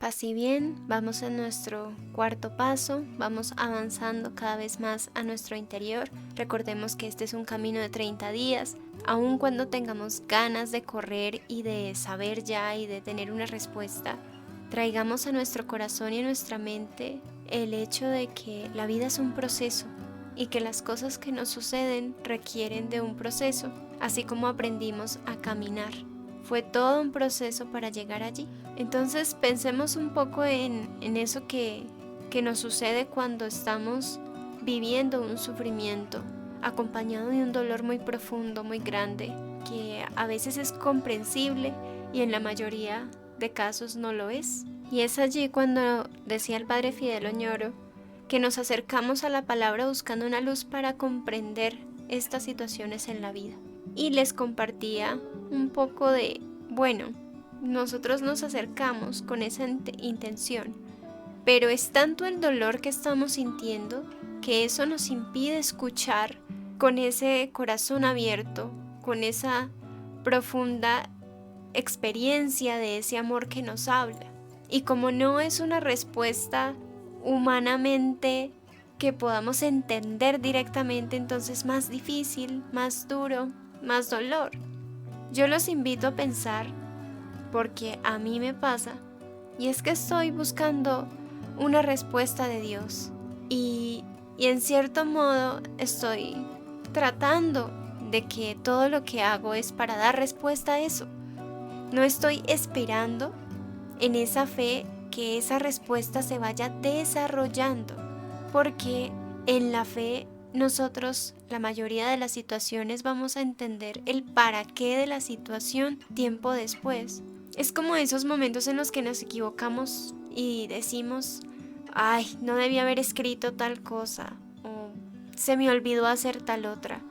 Paz y bien, vamos a nuestro cuarto paso, vamos avanzando cada vez más a nuestro interior. Recordemos que este es un camino de 30 días, aun cuando tengamos ganas de correr y de saber ya y de tener una respuesta, traigamos a nuestro corazón y a nuestra mente el hecho de que la vida es un proceso y que las cosas que nos suceden requieren de un proceso, así como aprendimos a caminar. Fue todo un proceso para llegar allí. Entonces pensemos un poco en eso que nos sucede cuando estamos viviendo un sufrimiento acompañado de un dolor muy profundo, muy grande, que a veces es comprensible y en la mayoría de casos no lo es. Y es allí cuando decía el padre Fidel Oñoro que nos acercamos a la palabra buscando una luz para comprender estas situaciones en la vida. Y les compartía un poco de, bueno, nosotros nos acercamos con esa intención, pero es tanto el dolor que estamos sintiendo que eso nos impide escuchar con ese corazón abierto, con esa profunda experiencia de ese amor que nos habla. Y como no es una respuesta humanamente que podamos entender directamente, entonces más difícil, más duro, más dolor. Yo los invito a pensar, porque a mí me pasa, y es que estoy buscando una respuesta de Dios y en cierto modo estoy tratando de que todo lo que hago es para dar respuesta a eso. No estoy esperando en esa fe que esa respuesta se vaya desarrollando, porque en la fe nosotros, la mayoría de las situaciones, vamos a entender el para qué de la situación tiempo después. Es como esos momentos en los que nos equivocamos y decimos, ay, no debí haber escrito tal cosa, o se me olvidó hacer tal otra.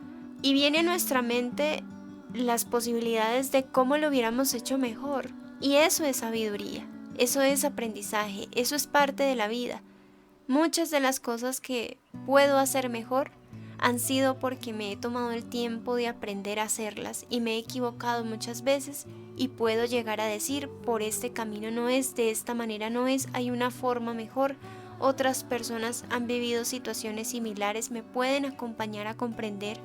Y viene a nuestra mente las posibilidades de cómo lo hubiéramos hecho mejor. Y eso es sabiduría, eso es aprendizaje, eso es parte de la vida. Muchas de las cosas que puedo hacer mejor han sido porque me he tomado el tiempo de aprender a hacerlas y me he equivocado muchas veces y puedo llegar a decir, por este camino no es, de esta manera no es, hay una forma mejor. Otras personas han vivido situaciones similares, me pueden acompañar a comprender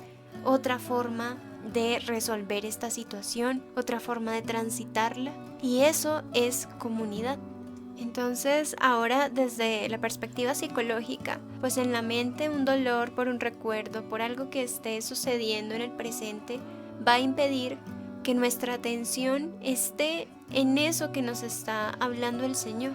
otra forma de resolver esta situación, otra forma de transitarla, y eso es comunidad. Entonces, ahora desde la perspectiva psicológica, pues en la mente un dolor por un recuerdo, por algo que esté sucediendo en el presente, va a impedir que nuestra atención esté en eso que nos está hablando el Señor.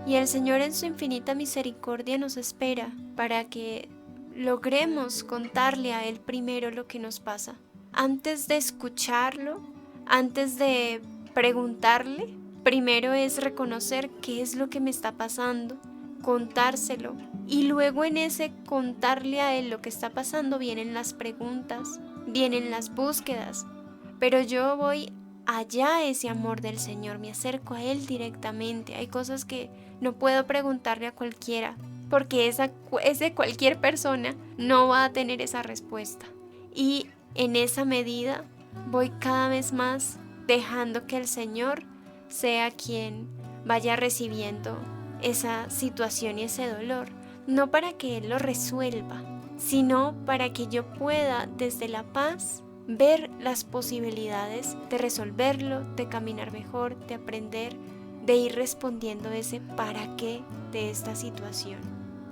Y el Señor en su infinita misericordia nos espera para que logremos contarle a Él primero lo que nos pasa. Antes de escucharlo, antes de preguntarle, primero es reconocer qué es lo que me está pasando, contárselo, y luego en ese contarle a Él lo que está pasando vienen las preguntas, vienen las búsquedas, pero yo voy allá a ese amor del Señor, me acerco a Él directamente. Hay cosas que no puedo preguntarle a cualquiera, porque ese cualquier persona no va a tener esa respuesta, y en esa medida voy cada vez más dejando que el Señor sea quien vaya recibiendo esa situación y ese dolor, no para que Él lo resuelva, sino para que yo pueda desde la paz ver las posibilidades de resolverlo, de caminar mejor, de aprender, de ir respondiendo ese para qué de esta situación.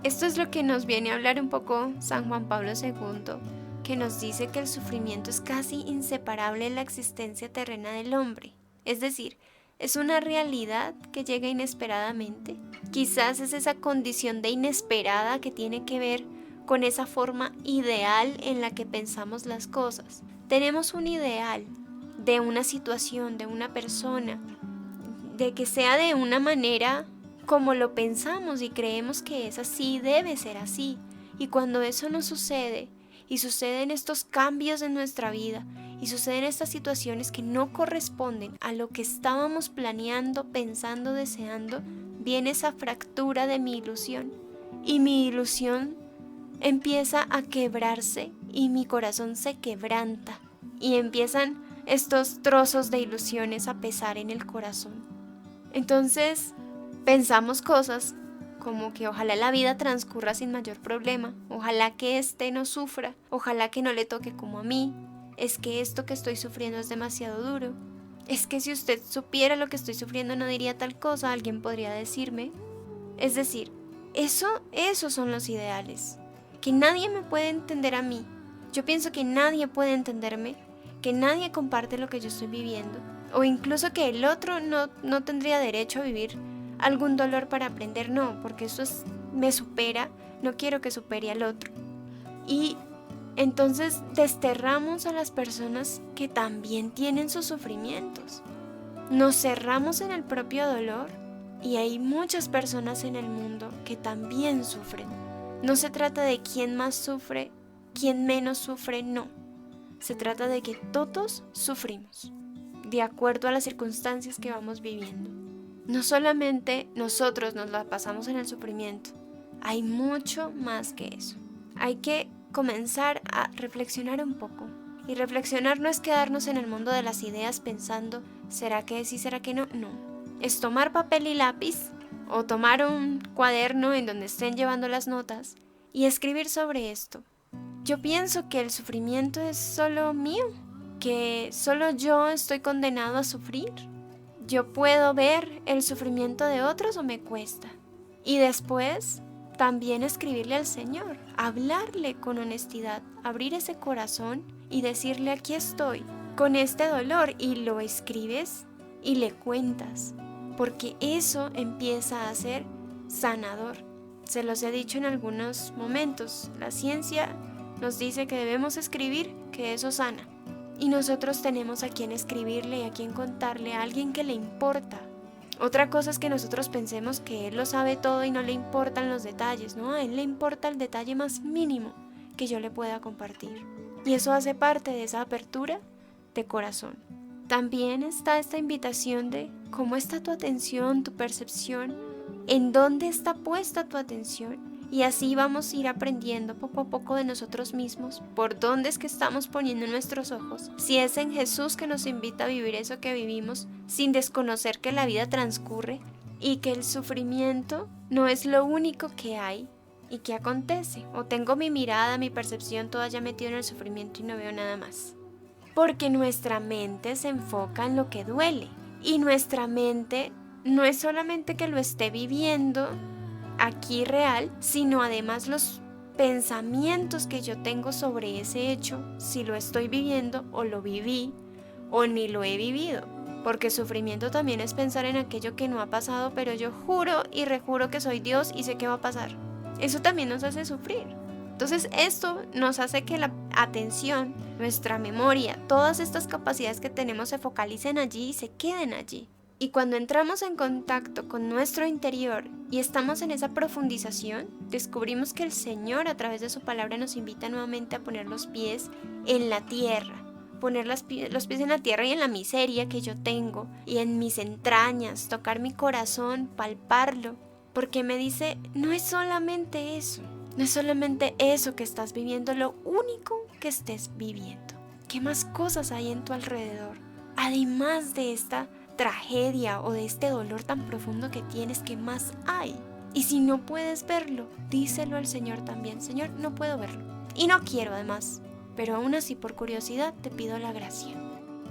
Esto es lo que nos viene a hablar un poco San Juan Pablo II, que nos dice que el sufrimiento es casi inseparable de la existencia terrena del hombre, es decir, es una realidad que llega inesperadamente. Quizás es esa condición de inesperada que tiene que ver con esa forma ideal en la que pensamos las cosas. Tenemos un ideal de una situación, de una persona, de que sea de una manera como lo pensamos y creemos que es así, debe ser así. Y cuando eso no sucede, y suceden estos cambios en nuestra vida, y suceden estas situaciones que no corresponden a lo que estábamos planeando, pensando, deseando, viene esa fractura de mi ilusión. Y mi ilusión empieza a quebrarse y mi corazón se quebranta. Y empiezan estos trozos de ilusiones a pesar en el corazón. Entonces, Pensamos cosas como que ojalá la vida transcurra sin mayor problema, ojalá que este no sufra, ojalá que no le toque como a mí, es que esto que estoy sufriendo es demasiado duro, es que si usted supiera lo que estoy sufriendo no diría tal cosa, alguien podría decirme. Es decir, esos son los ideales, que nadie me puede entender a mí. Yo pienso que nadie puede entenderme, que nadie comparte lo que yo estoy viviendo, o incluso que el otro no tendría derecho a vivir algún dolor para aprender, no, porque me supera, no quiero que supere al otro. Y entonces desterramos a las personas que también tienen sus sufrimientos. Nos cerramos en el propio dolor y hay muchas personas en el mundo que también sufren. No se trata de quién más sufre, quién menos sufre, no. Se trata de que todos sufrimos, de acuerdo a las circunstancias que vamos viviendo. No solamente nosotros nos la pasamos en el sufrimiento, hay mucho más que eso. Hay que comenzar a reflexionar un poco. Y reflexionar no es quedarnos en el mundo de las ideas pensando, ¿será que sí, será que no? No. Es tomar papel y lápiz o tomar un cuaderno en donde estén llevando las notas y escribir sobre esto. Yo pienso que el sufrimiento es solo mío, que solo yo estoy condenado a sufrir. Yo puedo ver el sufrimiento de otros o me cuesta. Y después también escribirle al Señor, hablarle con honestidad, abrir ese corazón y decirle aquí estoy con este dolor, y lo escribes y le cuentas, porque eso empieza a ser sanador. Se los he dicho en algunos momentos, la ciencia nos dice que debemos escribir, que eso sana. Y nosotros tenemos a quien escribirle y a quien contarle, a alguien que le importa. Otra cosa es que nosotros pensemos que Él lo sabe todo y no le importan los detalles, ¿no? A Él le importa el detalle más mínimo que yo le pueda compartir. Y eso hace parte de esa apertura de corazón. También está esta invitación de cómo está tu atención, tu percepción, en dónde está puesta tu atención. Y así vamos a ir aprendiendo poco a poco de nosotros mismos, por dónde es que estamos poniendo nuestros ojos. Si es en Jesús que nos invita a vivir eso que vivimos, sin desconocer que la vida transcurre y que el sufrimiento no es lo único que hay y que acontece. O tengo mi mirada, mi percepción toda ya metida en el sufrimiento y no veo nada más. Porque nuestra mente se enfoca en lo que duele. Y nuestra mente no es solamente que lo esté viviendo aquí real, sino además los pensamientos que yo tengo sobre ese hecho, si lo estoy viviendo o lo viví o ni lo he vivido. Porque sufrimiento también es pensar en aquello que no ha pasado, pero yo juro y rejuro que soy Dios y sé que va a pasar. Eso también nos hace sufrir. Entonces esto nos hace que la atención, nuestra memoria, todas estas capacidades que tenemos se focalicen allí y se queden allí. Y cuando entramos en contacto con nuestro interior y estamos en esa profundización, descubrimos que el Señor a través de su palabra nos invita nuevamente a poner los pies en la tierra, poner los pies en la tierra y en la miseria que yo tengo y en mis entrañas, tocar mi corazón, palparlo, porque me dice, no es solamente eso, no es solamente eso que estás viviendo, lo único que estés viviendo. ¿Qué más cosas hay en tu alrededor? Además de esta tragedia o de este dolor tan profundo que tienes, ¿qué más hay? Y si no puedes verlo, díselo al Señor también. Señor, no puedo verlo y no quiero además, pero aún así por curiosidad te pido la gracia.